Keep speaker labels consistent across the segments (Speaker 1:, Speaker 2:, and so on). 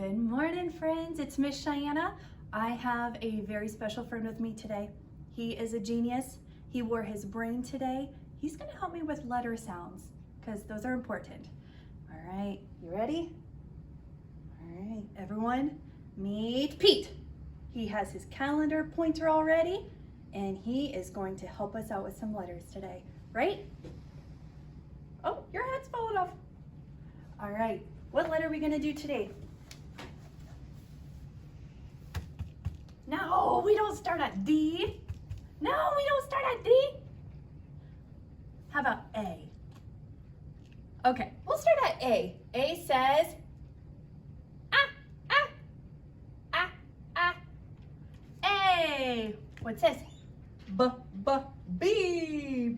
Speaker 1: Good morning, friends. It's Miss Cheyanna. I have a very special friend with me today. He is a genius. He wore his brain today. He's going to help me with letter sounds because those are important. All right, you ready? All right, everyone, meet Pete. He has his calendar pointer already, and he is going to help us out with some letters today, right? Oh, your hat's falling off. All right, what letter are we going to do today? No, we don't start at D. No, we don't start at D. How about A? Okay, we'll start at A. A says, A. What's this? B, B,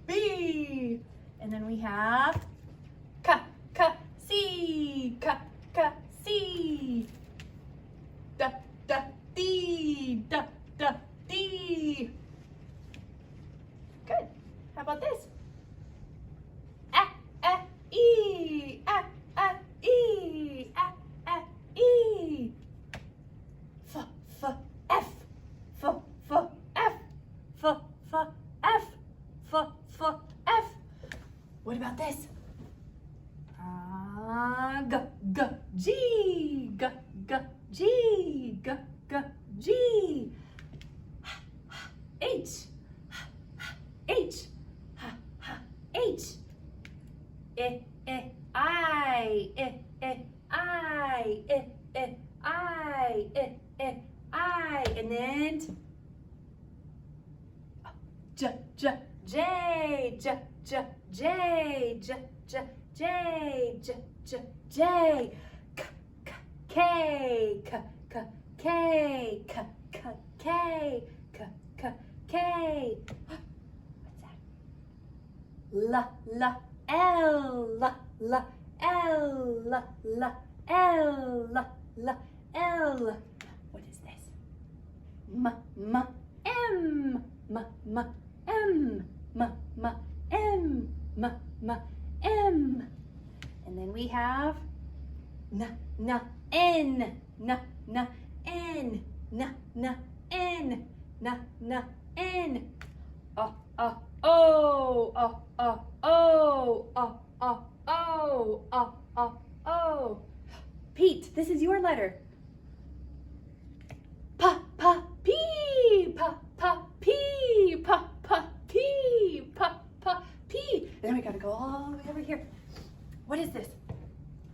Speaker 1: B. And then we have C, C. D. Good. How about this? E, E. F, F. What about this? G, G. H. I. And then J. K. What's that? L. What is this? M. And then we have N. O. Pete, this is your letter. P. Then we gotta go all the way over here. What is this?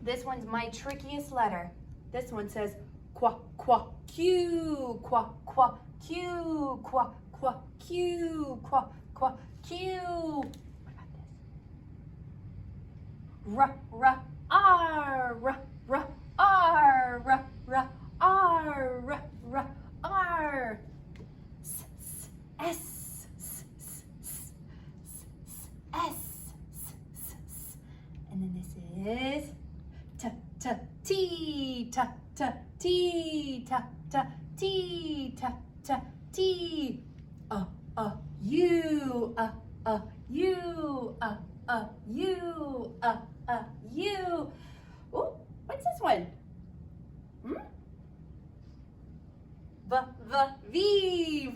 Speaker 1: This one's my trickiest letter. This one says Q. Q. What about this? R. S. And then this is T. U. Oh, what's this one? V.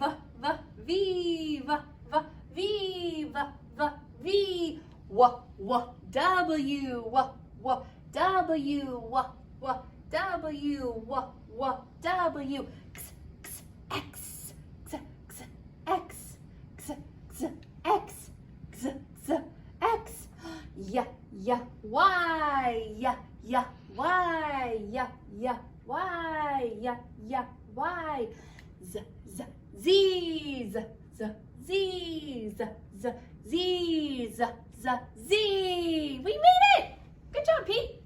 Speaker 1: W. X. Y. Z. We made it! Good job, Pete.